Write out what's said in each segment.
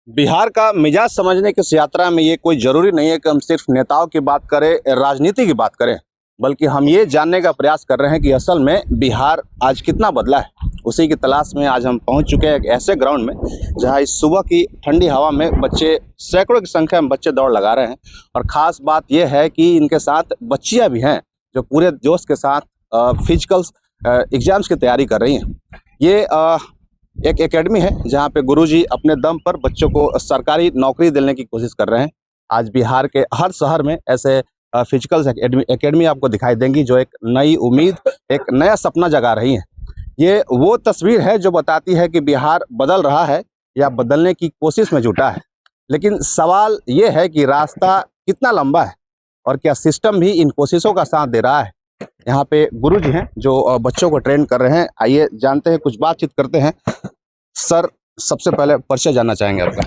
बिहार का मिजाज समझने की इस यात्रा में ये कोई जरूरी नहीं है कि हम सिर्फ नेताओं की बात करें, राजनीति की बात करें, बल्कि हम ये जानने का प्रयास कर रहे हैं कि असल में बिहार आज कितना बदला है। उसी की तलाश में आज हम पहुंच चुके हैं एक ऐसे ग्राउंड में जहां इस सुबह की ठंडी हवा में बच्चे, सैकड़ों की संख्या में बच्चे दौड़ लगा रहे हैं। और ख़ास बात यह है कि इनके साथ बच्चियाँ भी हैं जो पूरे जोश के साथ फिजिकल्स एग्जाम्स की तैयारी कर रही हैं। ये एक एकेडमी है जहाँ पे गुरुजी अपने दम पर बच्चों को सरकारी नौकरी दिलाने की कोशिश कर रहे हैं। आज बिहार के हर शहर में ऐसे फिजिकल्स एकेडमी आपको दिखाई देंगी जो एक नई उम्मीद, एक नया सपना जगा रही हैं। ये वो तस्वीर है जो बताती है कि बिहार बदल रहा है या बदलने की कोशिश में जुटा है। लेकिन सवाल ये है कि रास्ता कितना लंबा है और क्या सिस्टम भी इन कोशिशों का साथ दे रहा है। यहाँ पे गुरुजी हैं जो बच्चों को ट्रेन कर रहे हैं। आइए जानते हैं, कुछ बातचीत करते हैं। सर, सबसे पहले परिचय जानना चाहेंगे आपका।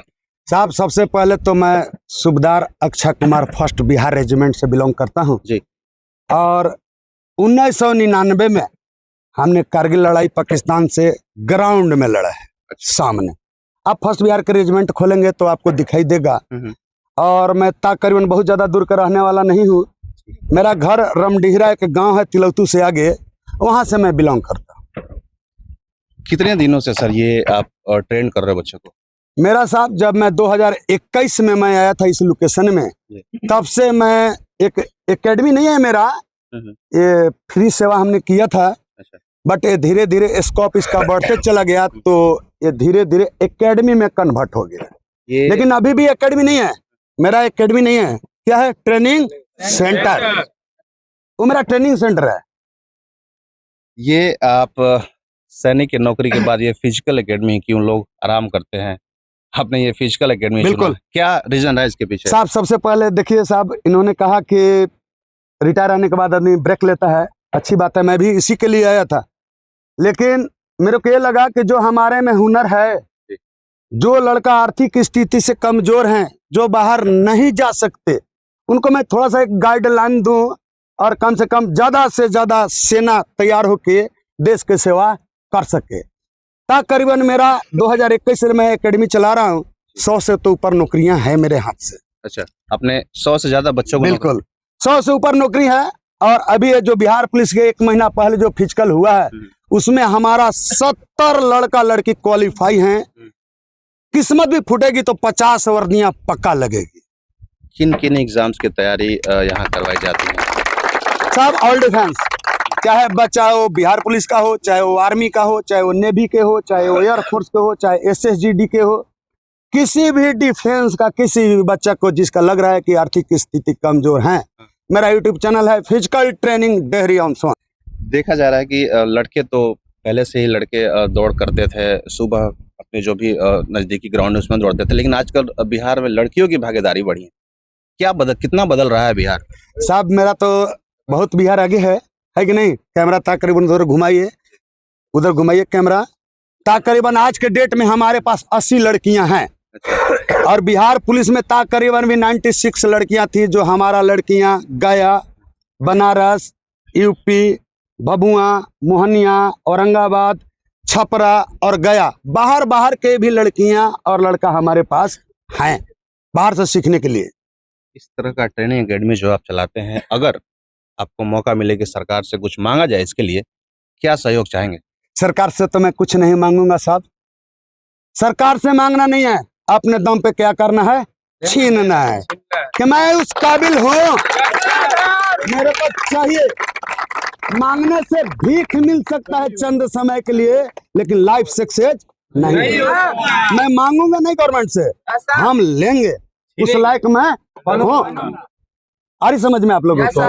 साहब, सबसे पहले तो मैं सूबेदार अक्षय कुमार फर्स्ट बिहार रेजिमेंट से बिलोंग करता हूं जी। और 1999 में हमने कारगिल लड़ाई पाकिस्तान से ग्राउंड में लड़ा है सामने। आप फर्स्ट बिहार के रेजिमेंट खोलेंगे तो आपको दिखाई देगा। और मैं तकरीबन बहुत ज़्यादा दूर का रहने वाला नहीं हूँ। मेरा घर रमडीहरा एक गांव है तिलौतू से आगे, वहाँ से मैं बिलोंग करता हूँ। कितने दिनों से सर ये आप ट्रेन कर रहे हो बच्चों को? मेरा साहब, जब मैं 2021 में मैं आया था इस लोकेशन में, तब से मैं एक एकेडमी नहीं है मेरा, ये फ्री सेवा हमने किया था। बट ये धीरे धीरे स्कोप इसका बढ़ते चला गया तो ये धीरे धीरे एकेडमी में कन्वर्ट हो गया। लेकिन अभी भी एकेडमी नहीं है मेरा, एकेडमी नहीं है। क्या है? Training centre. वो मेरा ट्रेनिंग सेंटर है। ये आप सैनिक की नौकरी के बाद ये फिजिकल एकेडमी क्यों लोग आराम करते हैं, आपने ये फिजिकल एकेडमी बिल्कुल, क्या रीजन है इसके पीछे? साहब, सबसे पहले देखिए साहब, इन्होंने कहा कि रिटायर आने के बाद आदमी ब्रेक लेता है, अच्छी बात है, मैं भी इसी के लिए आया था। लेकिन मेरे को ये लगा कि जो हमारे में हुनर है, जो लड़का आर्थिक स्थिति से कमजोर हैं, जो बाहर नहीं जा सकते, उनको मैं थोड़ा सा एक गाइडलाइन दूं और कम से कम ज्यादा से ज्यादा सेना तैयार होके देश की सेवा कर सके। तकरीबन मेरा 2021 से मैं एकेडमी चला रहा हूँ। 100 से तो ऊपर नौकरियां हैं मेरे हाथ से। अच्छा, आपने 100 से ज्यादा बच्चों को? बिल्कुल, 100 से ऊपर नौकरी है। और अभी ये जो बिहार पुलिस के 1 महीना पहले जो फिजिकल हुआ है, उसमें हमारा 70 लड़का लड़की क्वालिफाई हैं। किस्मत भी फूटेगी तो 50 वर्दियां पक्का लगेगी। किन किन एग्जाम्स की तैयारी यहाँ करवाई जाती है? सब ऑल डिफेंस, चाहे बच्चा हो बिहार पुलिस का हो, चाहे वो आर्मी का हो, चाहे वो नेवी के हो, चाहे वो एयरफोर्स के हो, चाहे SSGD के हो, किसी भी डिफेंस का किसी भी बच्चा को जिसका लग रहा है कि आर्थिक स्थिति कमजोर है, मेरा यूट्यूब चैनल है फिजिकल ट्रेनिंग डेहरी ऑन सोन। देखा जा रहा है कि लड़के तो पहले से ही लड़के दौड़ करते थे, सुबह अपने जो भी नजदीकी ग्राउंड है उसमें दौड़ते थे, लेकिन आजकल बिहार में लड़कियों की भागीदारी बढ़ी है। कितना बदल रहा है बिहार? साहब, मेरा तो बहुत बिहार आगे है कि नहीं? कैमरा तकरीबन उधर घुमाइए, उधर घुमाइए कैमरा। तकरीबन आज के डेट में हमारे पास 80 लड़कियां हैं। और बिहार पुलिस में तकरीबन भी 96 लड़कियां थी, जो हमारा लड़कियां गया, बनारस, यूपी, भभुआ, मोहनिया, औरंगाबाद, छपरा और गया, बाहर के भी लड़कियां और लड़का हमारे पास हैं बाहर से सीखने के लिए। इस तरह का ट्रेनिंग एकेडमी जो आप चलाते हैं, अगर आपको मौका मिले कि सरकार से कुछ मांगा जाए, इसके लिए क्या सहयोग चाहेंगे? सरकार से तो मैं कुछ नहीं मांगूंगा साहब। सरकार से मांगना नहीं है, अपने दम पे क्या करना है, छीनना है कि मैं उस काबिल हूँ, मेरे को चाहिए। मांगने से भीख मिल सकता है चंद समय के लिए, लेकिन लाइफ सक्सेस नहीं। मैं मांगूंगा नहीं गवर्नमेंट से, हम लेंगे, उस लायक मैं हूँ। अरे समझ में आप लोगों को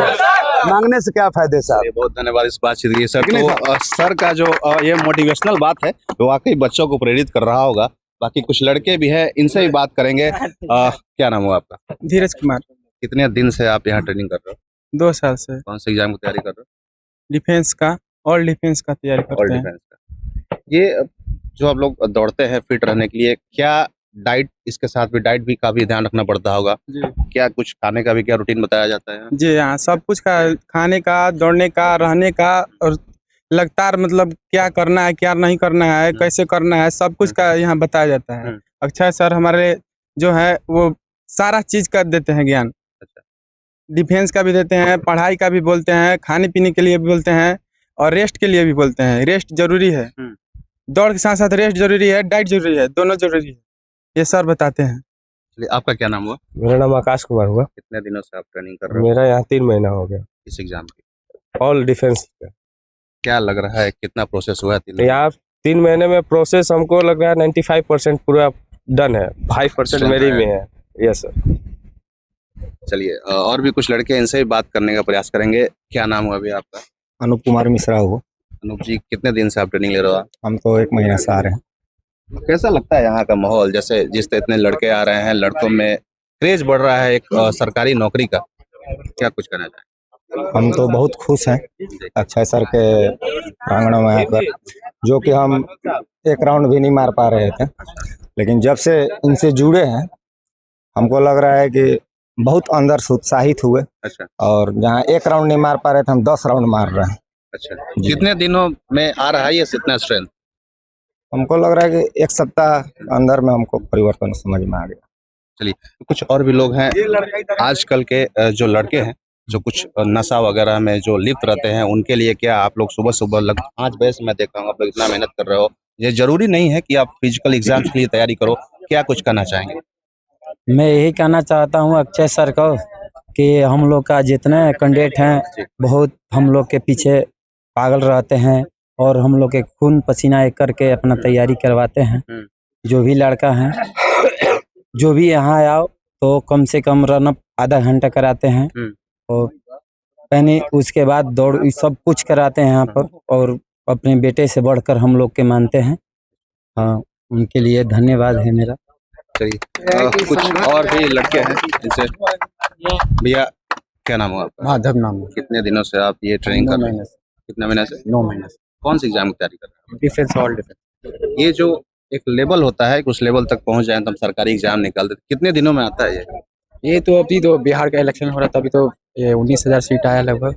मांगने से क्या फायदे साहब? बहुत धन्यवाद इस बातचीत के लिए सर। तो सर का जो ये मोटिवेशनल बात है वो वाकई बच्चों को प्रेरित कर रहा होगा। बाकी कुछ लड़के भी हैं, इनसे भी बात करेंगे। क्या नाम हुआ आपका? धीरज कुमार। कितने दिन से आप यहाँ ट्रेनिंग कर रहे हो? 2 साल से। कौन से एग्जाम की तैयारी कर रहे हो? डिफेंस का, ऑल डिफेंस का तैयारी करते हैं। डिफेंस का। ये जो आप लोग दौड़ते हैं फिट रहने के लिए, क्या डाइट, इसके साथ भी डाइट भी का भी ध्यान रखना पड़ता होगा जी। क्या कुछ खाने का भी क्या रूटीन बताया जाता है? जी हाँ, सब कुछ का, खाने का, दौड़ने का, रहने का, और लगातार मतलब क्या करना है, क्या नहीं करना है, कैसे करना है, सब कुछ का यहाँ बताया जाता है। अक्षय सर हमारे जो है वो सारा चीज कर देते हैं ज्ञान। अच्छा। डिफेंस का भी देते हैं, पढ़ाई का भी बोलते हैं, खाने पीने के लिए भी बोलते हैं और रेस्ट के लिए भी बोलते हैं। रेस्ट जरूरी है, दौड़ के साथ साथ रेस्ट जरूरी है, डाइट जरूरी है, दोनों जरूरी है, ये सर बताते हैं। चलिए, आपका क्या नाम हुआ? मेरा नाम आकाश कुमार हुआ। कितने दिनों से आप ट्रेनिंग कर रहे हो मेरा यहाँ 3 महीना हो गया इस एग्जाम की? ऑल डिफेंस का। क्या लग रहा है, कितना प्रोसेस हुआ है 3 महीने? यहाँ 3 महीने में प्रोसेस हमको लग रहा है 95% पूरा डन है, 5% मेरी में है। Yes sir. चलिए, और भी कुछ लड़के हैं, इनसे भी बात करने का प्रयास करेंगे। क्या नाम हुआ अभी आपका? अनूप कुमार मिश्रा हुआ। अनूप जी, कितने दिन से आप ट्रेनिंग ले रहे हो? हम तो 1 महीना से आ रहे हैं। कैसा लगता है यहाँ का माहौल? जैसे जिस तरह इतने लड़के आ रहे हैं, लड़कों में क्रेज बढ़ रहा है एक सरकारी नौकरी का, क्या कुछ कहना चाहें? हम तो बहुत खुश हैं अक्षय सर के प्रांगणों में आकर, जो कि हम एक राउंड भी नहीं मार पा रहे थे, लेकिन जब से इनसे जुड़े हैं हमको लग रहा है कि बहुत अंदर से उत्साहित हुए। अच्छा और जहाँ 1 राउंड नहीं मार पा रहे थे हम 10 राउंड मार रहे हैं। अच्छा। कितने दिनों में आ रहा है ये इतना स्ट्रेंथ? हमको लग रहा है कि 1 सप्ताह अंदर में हमको परिवर्तन समझ में आ गया। चलिए, कुछ और भी लोग हैं आजकल के जो लड़के हैं, जो कुछ नशा वगैरह में जो लिप्त रहते हैं, उनके लिए क्या आप लोग सुबह सुबह लगभग 5 बजे से मैं देख रहा हूँ आप लोग इतना मेहनत कर रहे हो, ये जरूरी नहीं है कि आप फिजिकल एग्जाम्स के लिए तैयारी करो, क्या कुछ कहना चाहेंगे? मैं यही कहना चाहता हूँ अक्षय सर को कि हम लोग का जितने कैंडिडेट हैं बहुत हम लोग के पीछे पागल रहते हैं और हम लोग के खून पसीना एक करके अपना तैयारी करवाते हैं। जो भी लड़का है, जो भी यहाँ आओ तो कम से कम रनअप आधा घंटा कराते हैं और पहले उसके बाद दौड़ सब कुछ कराते हैं यहाँ पर, और अपने बेटे से बढ़कर हम लोग के मानते हैं। हाँ, उनके लिए धन्यवाद है मेरा। चलिए, कुछ और भी लड़के हैं इनसे। भैया, क्या नाम हुआ आपका? माधव नाम है। कितने दिनों से आप ये ट्रेनिंग कर रहे हैं? कितने महीने से? 9 महीने से। कौन सी एग्जाम की तैयारी कर रहे हैं? Defence all defence. ये जो एक लेवल होता है, उस लेवल तक पहुंच जाए तो हम सरकारी एग्जाम निकाल देते, कितने दिनों में आता है ये तो अभी तो बिहार का इलेक्शन हो रहा था, अभी तो ये 19,000 सीट आया लगभग।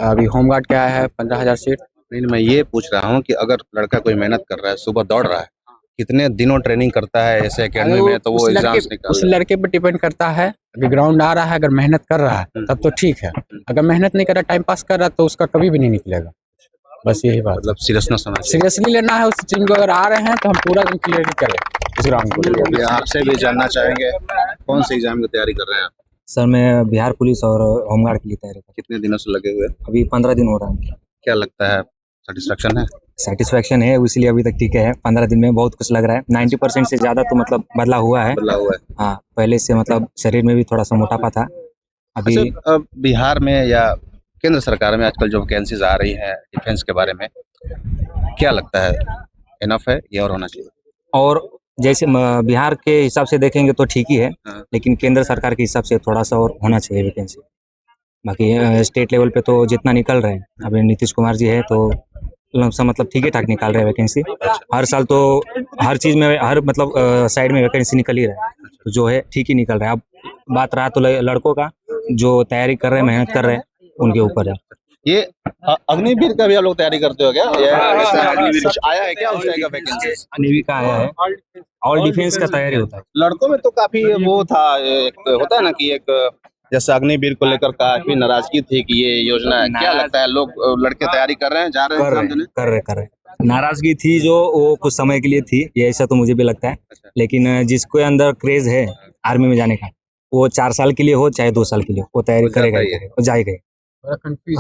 अभी होमगार्ड का आया है 15,000 सीट। नहीं, मैं ये पूछ रहा हूँ कि अगर लड़का कोई मेहनत कर रहा है, सुबह दौड़ रहा है, कितने दिनों ट्रेनिंग करता है ऐसे एकेडमी में, तो वो एग्जाम्स निकाल उस लड़के पर डिपेंड करता है। अभी ग्राउंड आ रहा है, अगर मेहनत कर रहा है तब तो ठीक है, अगर मेहनत नहीं कर रहा, टाइम पास कर रहा तो उसका कभी भी नहीं निकलेगा। बस यही बात। मतलब सीरियसनेस होना चाहिए। सीरियसली लेना है उस टीम को, अगर आ रहे हैं तो हम पूरा दिन क्लियर करें उस ग्राउंड को। ये आपसे भी जानना चाहेंगे, कौन सी एग्जाम की तैयारी कर रहे हैं आप? सर मैं बिहार पुलिस और होमगार्ड के लिए तैयारी कर, कितने दिनों से लगे हुए? अभी 15 दिन हो रहा है। क्या लगता है, सेटिस्फेक्शन है? सेटिस्फेक्शन है, इसलिए अभी तक ठीक है। 15 दिन में बहुत कुछ लग रहा है। 90% से ज़्यादा तो मतलब बदला हुआ है। बदला हुआ है। हाँ, पहले से मतलब शरीर में भी थोड़ा सा मोटापा था अभी। अच्छा, अब बिहार में या केंद्र सरकार में आजकल जो वैकेंसीज आ रही हैं डिफेंस के बारे में, क्या लगता है, इनफ है ये और होना चाहिए? और जैसे बिहार के हिसाब से देखेंगे तो ठीक ही है, लेकिन केंद्र सरकार के हिसाब से थोड़ा सा और होना चाहिए वैकेंसी। बाकी स्टेट लेवल पे तो जितना निकल रहे हैं, अभी नीतीश कुमार जी है तो लमसम मतलब ठीक ही ठाक निकाल रहे हैं वैकेंसी। हर साल तो हर चीज़ में हर मतलब साइड में वैकेंसी निकल ही रहा है, तो जो है ठीक ही निकल रहा है। अब बात रहा तो लड़कों का, जो तैयारी कर रहे हैं, मेहनत कर रहे हैं, उनके ऊपर है। ये अग्निवीर का भी आप लोग तैयारी करते हो क्या? अग्निवीर कुछ आया है क्या उस टाइप का वैकेंसी? अग्निवीर का आया है, ऑल डिफेंस का तैयारी होता है। लड़कों में तो काफी वो था, एक होता है ना कि एक जैसे अग्निवीर को लेकर काफी नाराजगी थी कि ये योजना है, क्या लगता है, लोग लड़के तैयारी कर रहे हैं, जा रहे हैं एग्जाम देने? कर रहे। नाराजगी थी जो वो कुछ समय के लिए थी, ये ऐसा तो मुझे भी लगता है। लेकिन जिसको अंदर क्रेज है आर्मी में जाने का, वो 4 साल के लिए हो चाहे 2 साल के लिए, वो तैयारी करेगा, वो जाएगा।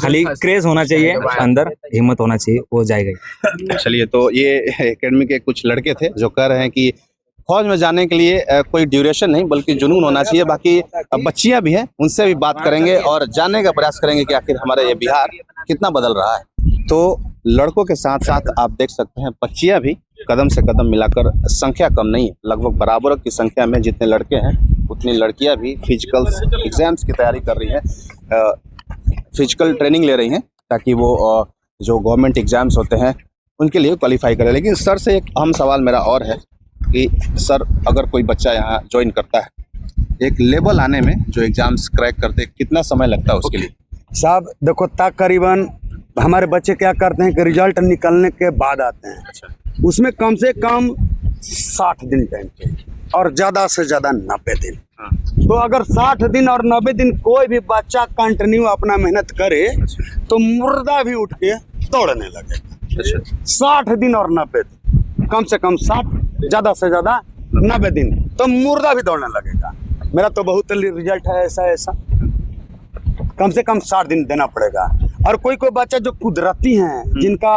खाली क्रेज होना चाहिए अंदर, हिम्मत होना चाहिए, वो जाएगा। चलिए, तो ये एकेडमी के कुछ लड़के थे जो कह रहे हैं कि फौज में जाने के लिए कोई ड्यूरेशन नहीं बल्कि जुनून होना चाहिए। बाकी बच्चियां भी हैं, उनसे भी बात करेंगे और जानने का प्रयास करेंगे कि आखिर हमारा ये बिहार कितना बदल रहा है। तो लड़कों के साथ साथ आप देख सकते हैं बच्चियां भी कदम से कदम मिलाकर, संख्या कम नहीं है, लगभग बराबर की संख्या में जितने लड़के हैं उतनी लड़कियां भी फिजिकल एग्जाम्स की तैयारी कर रही हैं, फिजिकल ट्रेनिंग ले रही हैं, ताकि वो जो गवर्नमेंट एग्जाम्स होते हैं उनके लिए क्वालिफाई करें। लेकिन सर से एक अहम सवाल मेरा और है कि सर, अगर कोई बच्चा यहाँ ज्वाइन करता है, एक लेवल आने में जो एग्जाम्स क्रैक करते, कितना समय लगता है उसके लिए? साहब देखो, तकरीबन हमारे बच्चे क्या करते हैं कि रिजल्ट निकलने के बाद आते हैं। उसमें कम से कम 60 दिन टाइम चाहिए और ज्यादा से ज्यादा 90 दिन। तो अगर 60 दिन और 90 दिन कोई भी बच्चा कंटिन्यू अपना मेहनत करे तो मुर्दा भी उठ के दौड़ने लगेगा। 60 दिन और 90 दिन, कम से कम 60, ज्यादा से ज्यादा 90 दिन, तो मुर्दा भी दौड़ने लगेगा। मेरा तो बहुत रिजल्ट है ऐसा कम से कम 60 दिन देना पड़ेगा। और कोई कोई बच्चा जो कुदरती हैं, जिनका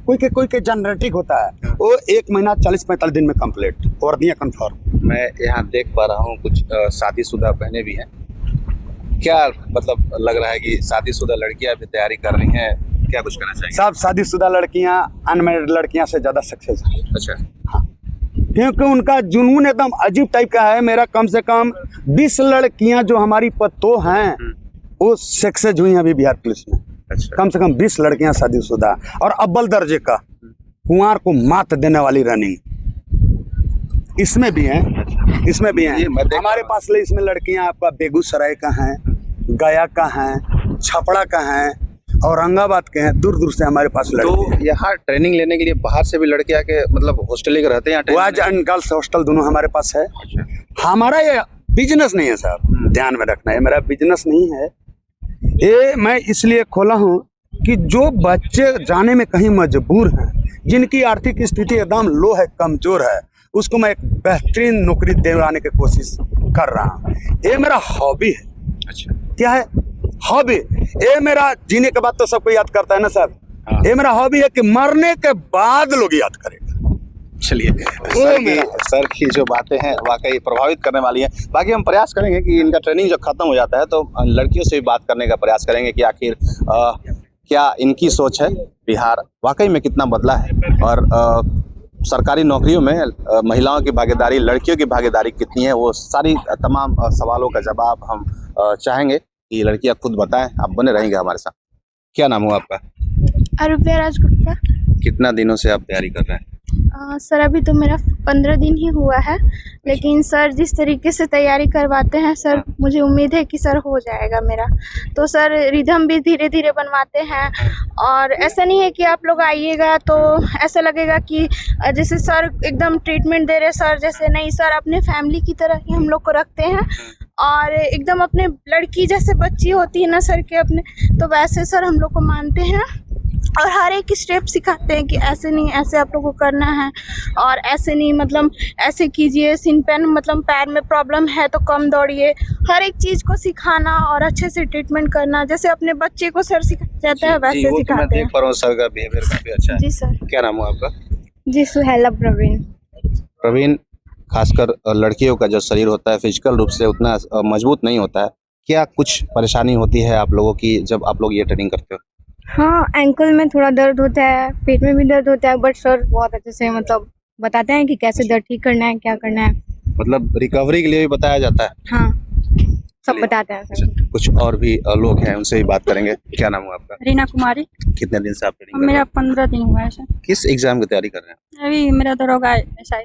कोई के जेनेटिक होता है, वो 1 महीना 40-45 दिन में कंप्लीट, वर्दियाँ कंफर्म। मैं यहाँ देख पा रहा हूँ कुछ शादीशुदा बहनें भी हैं। क्या मतलब लग रहा है कि शादीशुदा लड़कियां भी तैयारी कर रही हैं, क्या कुछ करना चाहिए? सब शादीशुदा लड़कियां अनमैरिड लड़कियां से ज़्यादा सक्सेस है। अच्छा, क्योंकि उनका जुनून एकदम अजीब टाइप का है। मेरा कम से कम 20 लड़कियां जो हमारी पत्तो हैं वो सक्सेस हुई हैं अभी बिहार पुलिस में। अच्छा, कम से कम 20 लड़कियां शादीशुदा और अव्वल दर्जे का कुंवार को मात देने वाली रनिंग इसमें भी है। इसमें भी ये मैं हैं देख हमारे पास इसमें लड़कियां आपका बेगूसराय का हैं, गया का हैं, छपड़ा का हैं, औरंगाबाद के हैं, दूर दूर से हमारे पास लड़के तो यहाँ ट्रेनिंग लेने के लिए बाहर से भी लड़के आके मतलब हॉस्टल लेकर रहते हैं? बॉयज एंड गर्ल्स हॉस्टल दोनों हमारे पास है। हमारा ये बिजनेस नहीं है सर, ध्यान में रखना है, मेरा बिजनेस नहीं है ये। मैं इसलिए खोला हूँ कि जो बच्चे जाने में कहीं मजबूर हैं, जिनकी आर्थिक स्थिति एकदम लो है, कमजोर है, उसको मैं एक बेहतरीन नौकरी दिलाने की कोशिश कर रहा हूँ। ये मेरा हॉबी है। अच्छा, क्या है? हॉबी। ये मेरा जीने के बाद तो सबको याद करता है ना सर, ये मेरा हॉबी है कि मरने के बाद लोग याद करेंगे। चलिए, सर की जो बातें हैं वाकई प्रभावित करने वाली हैं। बाकी हम प्रयास करेंगे कि इनका ट्रेनिंग जब खत्म हो जाता है तो लड़कियों से भी बात करने का प्रयास करेंगे कि आखिर क्या इनकी सोच है, बिहार वाकई में कितना बदला है, और सरकारी नौकरियों में महिलाओं की भागीदारी, लड़कियों की भागीदारी कितनी है, वो सारी तमाम सवालों का जवाब हम चाहेंगे कि लड़कियां खुद बताएं। आप बने रहेंगे हमारे साथ। क्या नाम हुआ आपका? अरुव्या राजगुप्ता। कितना दिनों से आप तैयारी कर रहे हैं? सर अभी तो मेरा 15 दिन ही हुआ है, लेकिन सर जिस तरीके से तैयारी करवाते हैं सर, मुझे उम्मीद है कि सर हो जाएगा मेरा। तो सर रिदम भी धीरे धीरे बनवाते हैं, और ऐसा नहीं है कि आप लोग आइएगा तो ऐसा लगेगा कि जैसे सर एकदम ट्रीटमेंट दे रहे सर जैसे, नहीं सर, अपने फैमिली की तरह ही हम लोग को रखते हैं, और एकदम अपने लड़की जैसे बच्ची होती है ना सर के अपने, तो वैसे सर हम लोग को मानते हैं, और हर एक स्टेप सिखाते हैं कि ऐसे नहीं, ऐसे आप लोगों को करना है, और ऐसे नहीं, मतलब ऐसे कीजिए, सिन पेन मतलब पैर में प्रॉब्लम है तो कम दौड़िए, हर एक चीज़ को सिखाना और अच्छे से ट्रीटमेंट करना, जैसे अपने बच्चे को सर सिखाया जाता है वैसे वो तो मैं सिखाते देख हैं। पा रहा हूँ, सर का बिहेवियर काफी अच्छा है। जी सर। क्या नाम हुआ आपका? जी सुहेला प्रवीण। प्रवीण, खासकर लड़कियों का जो शरीर होता है फिजिकल रूप से उतना मजबूत नहीं होता है, क्या कुछ परेशानी होती है आप लोगों की जब आप लोग ये ट्रेनिंग करते हो? हाँ, एंकल में थोड़ा दर्द होता है, पेट में भी दर्द होता है, बट सर बहुत अच्छे से मतलब बताते हैं कि कैसे दर्द ठीक करना है, क्या करना है। मतलब रिकवरी के लिए भी बताया जाता है? हाँ, सब बताते हैं सर। कुछ और भी लोग हैं, उनसे भी बात करेंगे। क्या नाम हुआ आपका? रीना कुमारी। कितने दिन से आप ट्रेनिंग कर रहे मेरा हैं? 15 दिन हुआ है सर। किस एग्जाम की तैयारी कर रहे हैं? अभी मेरा दरोगा SI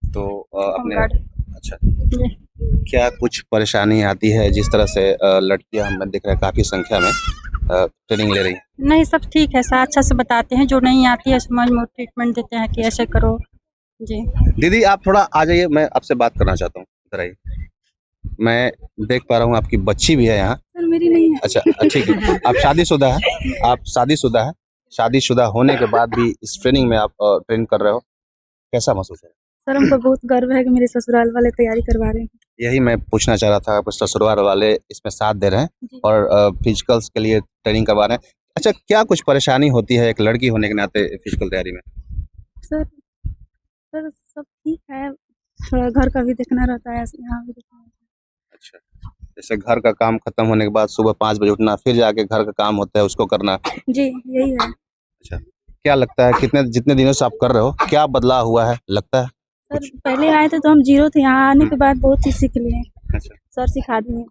तो अपने होमगार्ड। अच्छा, जी। क्या कुछ परेशानी आती है जिस तरह से लड़कियां हम देख रहे हैं काफी संख्या में ट्रेनिंग ले रही हैं? नहीं, सब ठीक है सर, अच्छा से बताते हैं, जो नहीं आती है समझ में ट्रीटमेंट देते हैं कि ऐसे करो। जी दीदी, आप थोड़ा आ जाइए, मैं आपसे बात करना चाहता हूँ। इधर आइए। मैं देख पा रहा हूँ आपकी बच्ची भी है यहाँ। सर मेरी नहीं है। अच्छा, ठीक है। आप शादीशुदा है? आप शादीशुदा है? शादीशुदा होने के बाद भी इस ट्रेनिंग में आप ट्रेन कर रहे हो, कैसा महसूस है? सर हमको बहुत गर्व है कि मेरे ससुराल वाले तैयारी करवा रहे हैं। यही मैं पूछना चाह रहा था, आप ससुराल वाले इसमें साथ दे रहे हैं और फिजिकल्स के लिए ट्रेनिंग करवा रहे हैं। अच्छा, क्या कुछ परेशानी होती है एक लड़की होने के नाते फिजिकल तैयारी में? सर सब ठीक है, थोड़ा घर का भी देखना रहता है, यहाँ भी देखना रहता है। अच्छा, जैसे घर का काम खत्म होने के बाद सुबह 5 बजे उठना, फिर जाके घर का काम होता है उसको करना। जी यही है। अच्छा, क्या लगता है जितने दिनों से आप कर रहे हो, क्या बदलाव हुआ है लगता है? सर पहले आए थे तो हम जीरो थे, यहाँ आने के बाद बहुत चीज सीख लिए। अच्छा, सर सिखा दिए।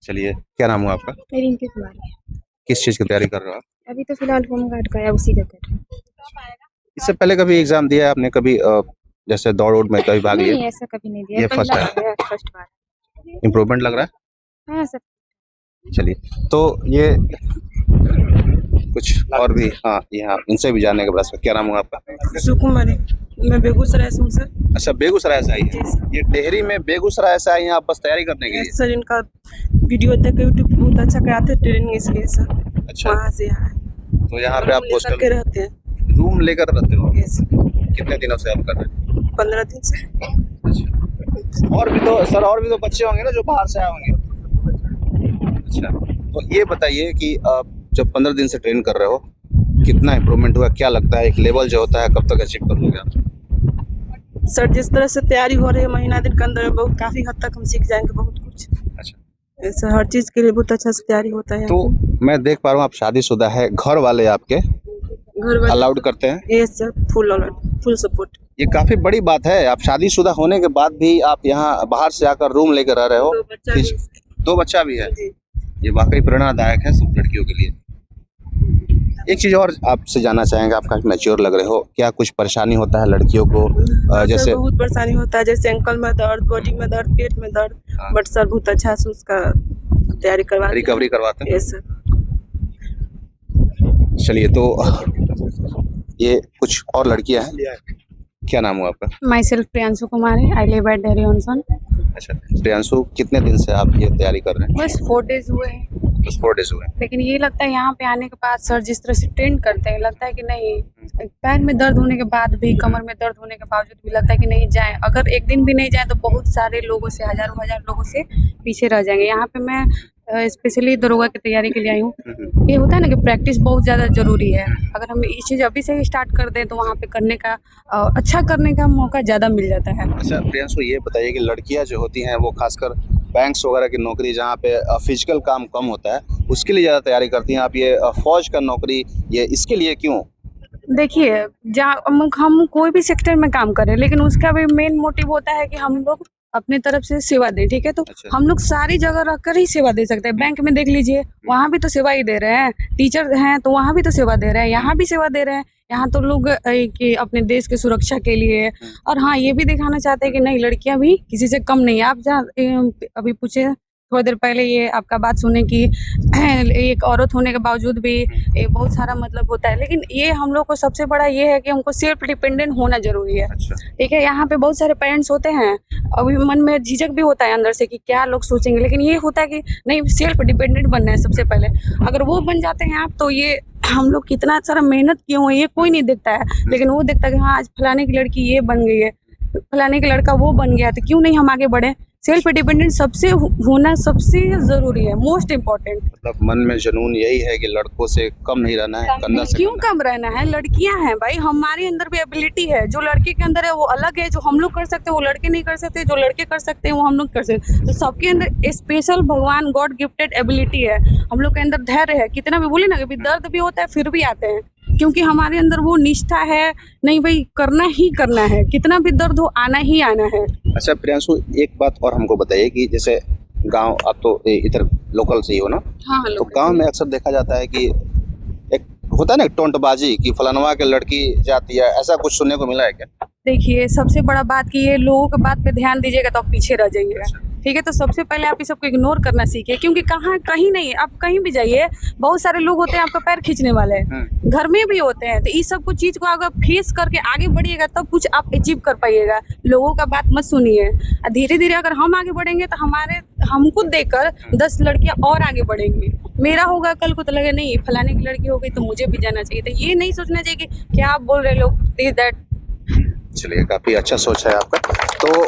चलिए, क्या नाम हुआ आपका? मेरी इनकी कुमारी। किस चीज़ की तैयारी कर रहे हो आप? अभी तो फिलहाल होमगार्ड का है, उसी का कर रहे हैं। इससे पहले कभी एग्जाम दिया है आपने? कभी जैसे दौड़ में कभी भाग लिया? नहीं, ऐसा कभी नहीं दिया, ये पहला फर्स्ट है, फर्स्ट बार। इम्प्रूवमेंट लग रहा है? हाँ सर। चलिए, तो ये कुछ और भी, हाँ यहाँ इनसे भी जानने का प्रयास करें। क्या नाम है आपका? सुकुमारी, मैं बेगूसराय से हूँ सर। अच्छा, बेगूसराय से आई है। ये टेहरी में बेगूसराय से आई हैं आप बस तैयारी करने के लिए? सर इनका वीडियो देख के यूट्यूब पे बहुत अच्छा कराते हैं ट्रेनिंग, इसलिए सर अच्छा, वहाँ से आए। तो यहाँ पे आप रूम लेकर के हॉस्टल रहते हैं। रूम लेकर रहते हो? यस, कितने दिनों से आप कर रहे हैं? 15 दिन से। अच्छा, और भी तो सर, और भी तो बच्चे होंगे ना जो बाहर से आए होंगे? अच्छा, तो ये बताइए कि आप जब 15 दिन से ट्रेन कर रहे हो, कितना इम्प्रूवमेंट हुआ? क्या लगता है एक लेवल जो होता है कब तक अचीव कर लोगे आप? सर जिस तरह से तैयारी हो रही है, महीना दिन के अंदर बहुत काफ़ी हद तक हम सीख जाएंगे बहुत कुछ। अच्छा, सर हर चीज़ के लिए बहुत अच्छा से तैयारी होता है। तो मैं देख पा रहा हूँ आप शादीशुदा है, घर वाले आपके घर वाले अलाउड करते हैं? Yes sir, full allowed, full support. ये काफी बड़ी बात है। आप शादीशुदा होने के बाद भी आप यहाँ बाहर से आकर रूम लेकर रह रहे हो। 2 बच्चा भी है सर। 2 बच्चा भी है। जी। ये वाकई प्रेरणादायक है सब लड़कियों के लिए। एक चीज और आपसे जानना चाहेंगे, आप काफी मैच्योर लग रहे हो, क्या कुछ परेशानी होता है लड़कियों को? जैसे सर बहुत परेशानी होता है, जैसे एंकल में दर्द, बॉडी में दर्द, पेट में दर्द, बट सर बहुत अच्छा से उसका तैयारी करवाते हैं। रिकवरी करवाते हैं? Yes sir. चलिए, तो ये कुछ और लड़कियां हैं। क्या नाम हुआ आपका? Myself Priyanshu Kumari, I live at Dehri on Sone. अच्छा, प्रियांशु, कितने दिन से आप ये तैयारी कर रहे हैं? बस 4 डेज हुए हैं, बस 4 डेज हुए। लेकिन ये लगता है यहाँ पे आने के बाद सर जिस तरह से ट्रेन करते हैं, लगता है कि नहीं, पैर में दर्द होने के बाद भी, कमर में दर्द होने के बावजूद भी लगता है कि नहीं जाएं। अगर एक दिन भी नहीं जाएं तो बहुत सारे लोगों से, हजारों हजार लोगों से पीछे रह जाएंगे। यहाँ पे मैं स्पेशली दरोगा की तैयारी के लिए आई हूँ। ये होता है ना कि प्रैक्टिस बहुत ज़्यादा ज़रूरी है। अगर हम ये चीज़ अभी से ही स्टार्ट कर दें तो वहाँ पे करने का, अच्छा करने का मौका ज़्यादा मिल जाता है। अच्छा प्रियांशु, ये बताइए कि लड़कियां जो होती हैं वो खासकर बैंक्स वगैरह की नौकरी जहाँ पे फिजिकल काम कम होता है, उसके लिए ज़्यादा तैयारी करती हैं। आप ये फौज का नौकरी, ये इसके लिए क्यों? देखिए, जहाँ हम कोई भी सेक्टर में काम करें, लेकिन उसका भी मेन मोटिव होता है कि हम लोग अपने तरफ से सेवा दें। ठीक है, तो अच्छा। हम लोग सारी जगह रखकर ही सेवा दे सकते हैं। बैंक में देख लीजिए, वहाँ भी तो सेवा ही दे रहे हैं। टीचर हैं तो वहाँ भी तो सेवा दे रहे हैं, यहाँ भी सेवा दे रहे हैं। यहाँ तो लोग कि अपने देश की सुरक्षा के लिए, और हाँ ये भी दिखाना चाहते हैं कि नहीं, लड़कियाँ भी किसी से कम नहीं है। आप जहाँ अभी पूछे थोड़ी देर पहले, ये आपका बात सुने कि एक औरत होने के बावजूद भी ये बहुत सारा मतलब होता है, लेकिन ये हम लोग को सबसे बड़ा ये है कि हमको सेल्फ डिपेंडेंट होना जरूरी है। अच्छा। ठीक है, यहाँ पे बहुत सारे पेरेंट्स होते हैं, अभी मन में झिझक भी होता है अंदर से कि क्या लोग सोचेंगे, लेकिन ये होता है कि नहीं, सेल्फ डिपेंडेंट बनना है सबसे पहले। अगर वो बन जाते हैं आप, तो ये हम लोग कितना सारा मेहनत किए हुए ये कोई नहीं देखता है, लेकिन वो देखता है कि हाँ आज फलाने की लड़की ये बन गई है, फलाने का लड़का वो बन गया, तो क्यों नहीं हम आगे बढ़े। सेल्फ डिपेंडेंट सबसे होना सबसे जरूरी है, मोस्ट इम्पोर्टेंट। मतलब मन में जुनून यही है कि लड़कों से कम नहीं रहना है, करना से क्यों कम रहना है? लड़कियां हैं भाई, हमारे अंदर भी एबिलिटी है। जो लड़के के अंदर है वो अलग है, जो हम लोग कर सकते हैं वो लड़के नहीं कर सकते, जो लड़के कर सकते हैं वो हम लोग कर सकते हैं। तो सबके अंदर स्पेशल भगवान गॉड गिफ्टेड एबिलिटी है। हम लोग के अंदर धैर्य है, कितना भी बोले ना कि दर्द भी होता है फिर भी आते हैं, क्योंकि हमारे अंदर वो निष्ठा है, नहीं भाई करना ही करना है, कितना भी दर्द हो आना ही आना है। अच्छा प्रियांशु, एक बात और हमको बताइए कि जैसे गांव, आप तो इधर लोकल से ही हो ना? हाँ, तो गांव में अक्सर देखा जाता है कि एक होता है ना टोंटबाजी, कि फलानवा के लड़की जाती है, ऐसा कुछ सुनने को मिला है क्या? देखिए, सबसे बड़ा बात कि ये लोगों के बात पे ध्यान दीजिएगा तो आप पीछे रह जाइएगा। ठीक है, तो सबसे पहले आप इस सबको इग्नोर करना सीखिए, क्योंकि कहीं नहीं, आप कहीं भी जाइए बहुत सारे लोग होते हैं आपका पैर खींचने वाले, घर में भी होते हैं। तो इस सब कुछ चीज़ को अगर फेस करके आगे बढ़िएगा तब कुछ आप अचीव कर पाइएगा। लोगों का बात मत सुनिए, धीरे धीरे अगर हम आगे बढ़ेंगे तो हमको देखकर 10 लड़कियां और आगे बढ़ेंगी। मेरा होगा कल को तो लगे नहीं फलाने की लड़की हो गई तो मुझे भी जाना चाहिए। तो ये नहीं सोचना चाहिए कि क्या आप बोल रहे लोग, दिस दैट। चलिए, काफ़ी अच्छा सोच है आपका। तो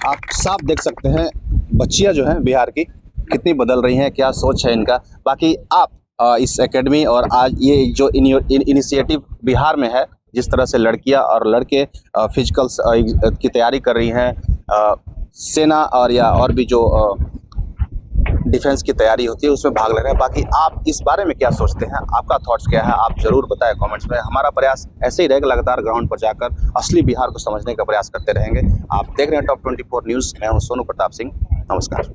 आप साफ देख सकते हैं बच्चियां जो हैं बिहार की कितनी बदल रही हैं, क्या सोच है इनका। बाकी आप इस एकेडमी और आज ये जो इनिशिएटिव बिहार में है, जिस तरह से लड़कियां और लड़के फिजिकल्स की तैयारी कर रही हैं, सेना और भी जो डिफेंस की तैयारी होती है उसमें भाग ले रहे हैं। बाकी आप इस बारे में क्या सोचते हैं, आपका थॉट्स क्या है, आप जरूर बताएं कमेंट्स में। हमारा प्रयास ऐसे ही रहेगा, लगातार ग्राउंड पर जाकर असली बिहार को समझने का प्रयास करते रहेंगे। आप देख रहे हैं टॉप 24 न्यूज़। मैं हूं सोनू प्रताप सिंह। नमस्कार।